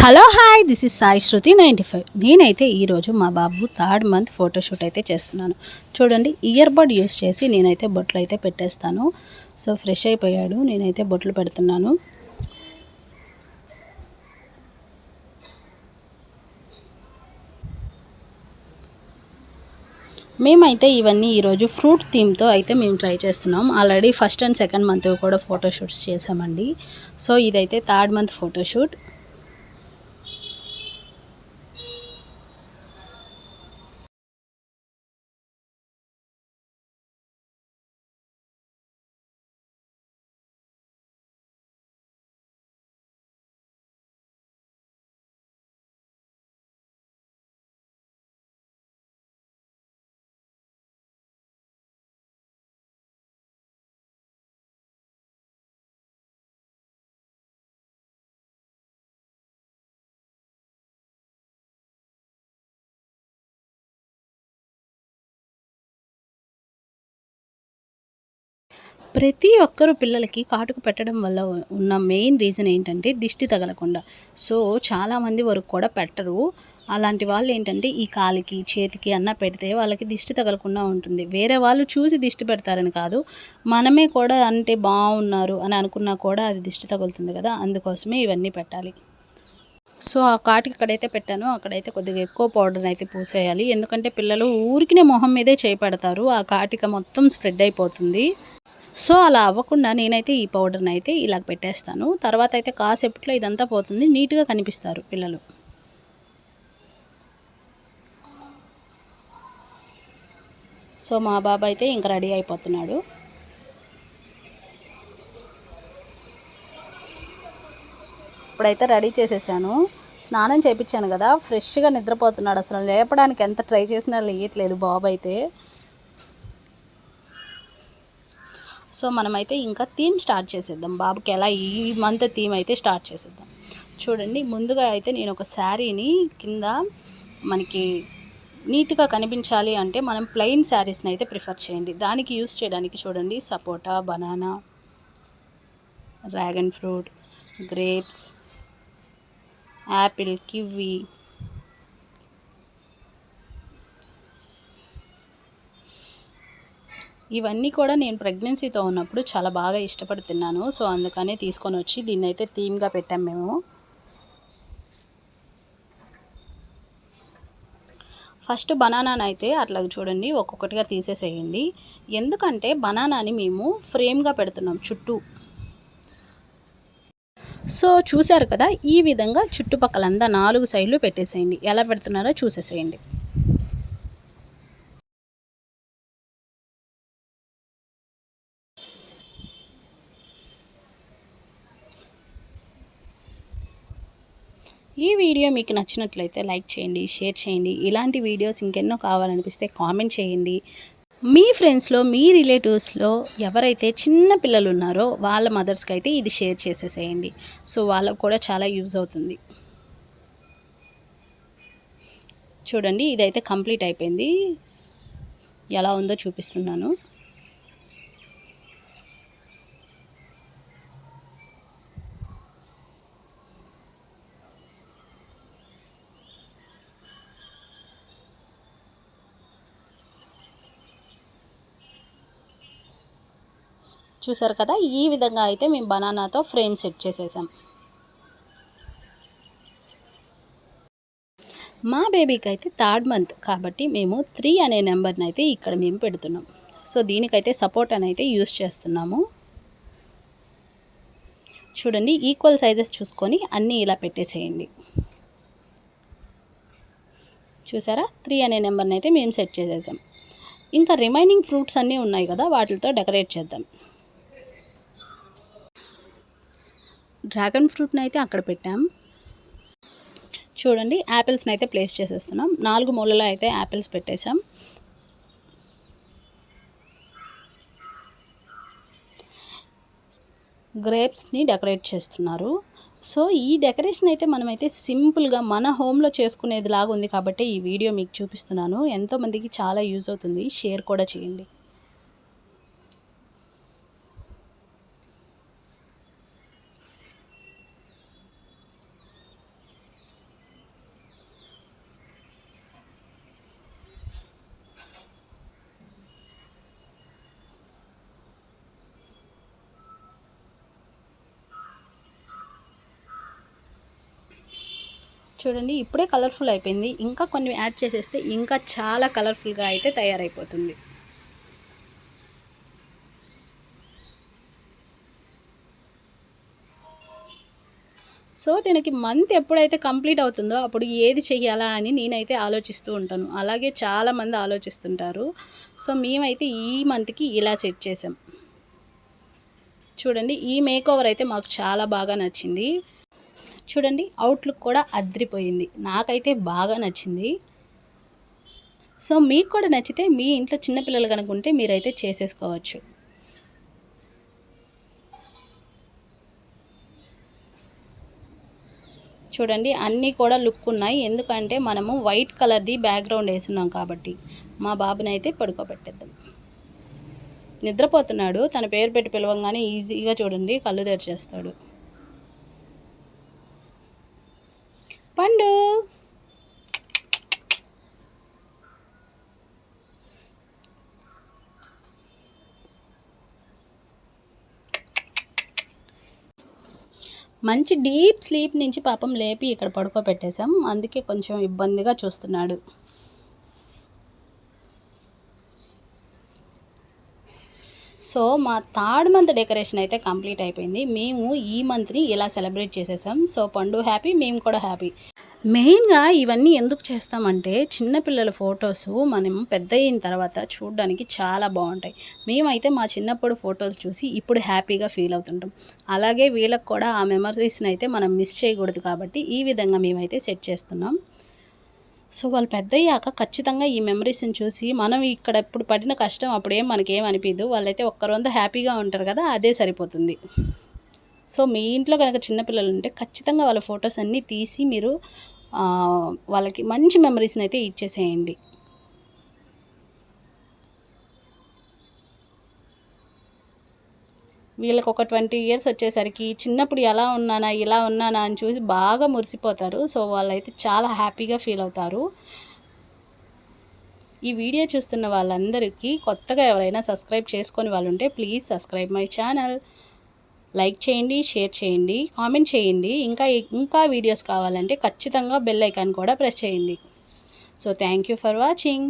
Hello hi, this is Sai Shruti 95. నేనైతే ఈరోజు మా బాబు 3rd మంత్ ఫోటోషూట్ అయితే చేస్తున్నాను. చూడండి, ఇయర్ బడ్ యూస్ చేసి నేనైతే బొట్లు అయితే పెట్టేస్తాను. సో ఫ్రెష్ అయిపోయాడు, నేనైతే బొట్లు పెడుతున్నాను. మేమైతే ఇవన్నీ ఈరోజు ఫ్రూట్ థీమ్తో అయితే మేము ట్రై చేస్తున్నాం. Already 1st and 2nd month కూడా ఫోటోషూట్స్ చేసామండి. సో ఇదైతే 3rd మంత్ ఫోటోషూట్. ప్రతి ఒక్కరు పిల్లలకి కాటుక పెట్టడం వల్ల ఉన్న మెయిన్ రీజన్ ఏంటంటే దిష్టి తగలకుండా. సో చాలామంది వరకు కూడా పెట్టరు. అలాంటి వాళ్ళు ఏంటంటే ఈ కాలికి చేతికి అన్న పెడితే వాళ్ళకి దిష్టి తగలకుండా ఉంటుంది. వేరే వాళ్ళు చూసి దిష్టి పెడతారని కాదు, మనమే కూడా అంటే బాగున్నారు అని అనుకున్నా కూడా అది దిష్టి తగులుతుంది కదా, అందుకోసమే ఇవన్నీ పెట్టాలి. సో ఆ కాటికి ఎక్కడైతే పెట్టానో అక్కడైతే కొద్దిగా ఎక్కువ పౌడర్ అయితే పూసేయాలి. ఎందుకంటే పిల్లలు ఊరికినే మొహం మీదే చేయి పెడతారు, ఆ కాటిక మొత్తం స్ప్రెడ్ అయిపోతుంది. సో అలా అవ్వకుండా నేనైతే ఈ పౌడర్ని అయితే ఇలా పెట్టేస్తాను. తర్వాత అయితే కాసేపట్లో ఇదంతా పోతుంది, నీట్గా కనిపిస్తారు పిల్లలు. సో మా బాబు అయితే ఇంకా రెడీ అయిపోతున్నాడు. ఇప్పుడైతే రెడీ చేసేసాను, స్నానం చేయించాను కదా, ఫ్రెష్గా నిద్రపోతున్నాడు. అసలు లేపడానికి ఎంత ట్రై చేసినా లేయట్లేదు బాబు అయితే. సో మనమైతే ఇంకా థీమ్ స్టార్ట్ చేసేద్దాం. బాబుకి ఎలా ఈ మంత్ థీమ్ అయితే స్టార్ట్ చేసేద్దాం. చూడండి, ముందుగా అయితే నేను ఒక శారీని కింద మనకి నీట్గా కనిపించాలి అంటే మనం ప్లెయిన్ శారీస్ని అయితే ప్రిఫర్ చేయండి. దానికి యూస్ చేయడానికి చూడండి, sapota, banana, dragon fruit, grapes, apple, kiwi, ఇవన్నీ కూడా నేను ప్రెగ్నెన్సీతో ఉన్నప్పుడు చాలా బాగా ఇష్టపడి తిన్నాను. సో అందుకనే తీసుకొని వచ్చి దీన్ని అయితే థీమ్గా పెట్టాం మేము. ఫస్ట్ బనానాని అయితే అట్లా చూడండి ఒక్కొక్కటిగా తీసేసేయండి. ఎందుకంటే బనానాని మేము ఫ్రేమ్గా పెడుతున్నాం చుట్టూ. సో చూసారు కదా, ఈ విధంగా చుట్టుపక్కలంతా 4 సైడ్లు పెట్టేసేయండి. ఎలా పెడుతున్నారో చూసేసేయండి. ఈ వీడియో మీకు నచ్చినట్లయితే లైక్ చేయండి, షేర్ చేయండి. ఇలాంటి వీడియోస్ ఇంకెన్నో కావాలనిపిస్తే కామెంట్ చేయండి. మీ ఫ్రెండ్స్లో, మీ రిలేటివ్స్లో ఎవరైతే చిన్న పిల్లలు ఉన్నారో వాళ్ళ మదర్స్కి అయితే ఇది షేర్ చేసేసేయండి. సో వాళ్ళకు కూడా చాలా యూజ్ అవుతుంది. చూడండి, ఇదైతే కంప్లీట్ అయిపోయింది. ఎలా ఉందో చూపిస్తున్నాను. చూసారు కదా, ఈ విధంగా అయితే మేము బనానాతో ఫ్రేమ్ సెట్ చేసేసాం. మా బేబీకి అయితే 3rd మంత్ కాబట్టి మేము 3 అనే నెంబర్ని అయితే ఇక్కడ మేము పెడుతున్నాం. సో దీనికైతే సపోర్ట్ అని అయితే యూస్ చేస్తున్నాము. చూడండి, ఈక్వల్ సైజెస్ చూసుకొని అన్నీ ఇలా పెట్టేసేయండి. చూసారా, 3 అనే నెంబర్ని అయితే మేము సెట్ చేసేసాం. ఇంకా రిమైనింగ్ ఫ్రూట్స్ అన్నీ ఉన్నాయి కదా, వాటితో డెకరేట్ చేద్దాం. డ్రాగన్ ఫ్రూట్ని అయితే అక్కడ పెట్టాం. చూడండి, యాపిల్స్ని అయితే ప్లేస్ చేసేస్తున్నాం. 4 మూలలో అయితే యాపిల్స్ పెట్టేసాం. గ్రేప్స్ని డెకరేట్ చేస్తున్నారు. సో ఈ డెకరేషన్ అయితే మనమైతే సింపుల్గా మన హోమ్లో చేసుకునేది లాగా ఉంది కాబట్టి ఈ వీడియో మీకు చూపిస్తున్నాను. ఎంతోమందికి చాలా యూజ్ అవుతుంది, షేర్ కూడా చేయండి. చూడండి ఇప్పుడే కలర్ఫుల్ అయిపోయింది. ఇంకా కొన్ని యాడ్ చేసేస్తే ఇంకా చాలా కలర్ఫుల్గా అయితే తయారైపోతుంది. సో దీనికి మంత్ ఎప్పుడైతే కంప్లీట్ అవుతుందో అప్పుడు ఏది చెయ్యాలా అని నేనైతే ఆలోచిస్తూ ఉంటాను. అలాగే చాలామంది ఆలోచిస్తుంటారు. సో మేమైతే ఈ మంత్కి ఇలా సెట్ చేసాం. చూడండి ఈ మేకోవర్ అయితే మాకు చాలా బాగా నచ్చింది. చూడండి అవుట్లుక్ కూడా అద్రిపోయింది. నాకైతే బాగా నచ్చింది. సో మీకు కూడా నచ్చితే మీ ఇంట్లో చిన్నపిల్లలు కనుక ఉంటే మీరైతే చేసేసుకోవచ్చు. చూడండి అన్నీ కూడా లుక్ ఉన్నాయి. ఎందుకంటే మనము వైట్ కలర్ది బ్యాక్గ్రౌండ్ వేసున్నాం కాబట్టి. మా బాబుని అయితే పడుకోబెట్టేద్దాం. నిద్రపోతున్నాడు. తన పేరు పెట్టి పిలవంగానే ఈజీగా చూడండి కళ్ళు తెరిచేస్తాడు. పండు మంచి డీప్ స్లీప్ నుంచి పాపం లేపి ఇక్కడ పడుకోబెట్టేశాం. అందుకే కొంచెం ఇబ్బందిగా చూస్తున్నాడు. సో మా థర్డ్ మంత్ డెకరేషన్ అయితే కంప్లీట్ అయిపోయింది. మేము ఈ మంత్ని ఇలా సెలబ్రేట్ చేసేసాం. సో పండు హ్యాపీ, మేము కూడా హ్యాపీ. మెయిన్గా ఇవన్నీ ఎందుకు చేస్తామంటే చిన్నపిల్లల ఫొటోస్ మనం పెద్ద అయిన తర్వాత చూడడానికి చాలా బాగుంటాయి. మేమైతే మా చిన్నప్పుడు ఫొటోస్ చూసి ఇప్పుడు హ్యాపీగా ఫీల్ అవుతుంటాం. అలాగే వీళ్ళకి కూడా ఆ మెమరీస్ని అయితే మనం మిస్ చేయకూడదు కాబట్టి ఈ విధంగా మేమైతే సెట్ చేస్తున్నాం. సో వాళ్ళు పెద్ద అయ్యాక ఖచ్చితంగా ఈ మెమరీస్ని చూసి మనం ఇక్కడ ఇప్పుడు పడిన కష్టం అప్పుడేం మనకేం అనిపించదు. వాళ్ళైతే ఒక్కరొంత హ్యాపీగా ఉంటారు కదా, అదే సరిపోతుంది. సో మీ ఇంట్లో కనుక చిన్నపిల్లలు ఉంటే ఖచ్చితంగా వాళ్ళ ఫొటోస్ అన్నీ తీసి మీరు వాళ్ళకి మంచి మెమరీస్ని అయితే ఇచ్చేసేయండి. వీళ్ళకి ఒక 20 ఇయర్స్ వచ్చేసరికి చిన్నప్పుడు ఎలా ఉన్నానా ఇలా ఉన్నానా అని చూసి బాగా మురిసిపోతారు. సో వాళ్ళైతే చాలా హ్యాపీగా ఫీల్ అవుతారు. ఈ వీడియో చూస్తున్న వాళ్ళందరికీ కొత్తగా ఎవరైనా సబ్స్క్రైబ్ చేసుకొని వాళ్ళు ఉంటే please subscribe my channel. Like చేయండి, షేర్ చేయండి, కామెంట్ చేయండి. ఇంకా వీడియోస్ కావాలంటే ఖచ్చితంగా బెల్ ఐకాన్ కూడా ప్రెస్ చేయండి. So thank you for watching.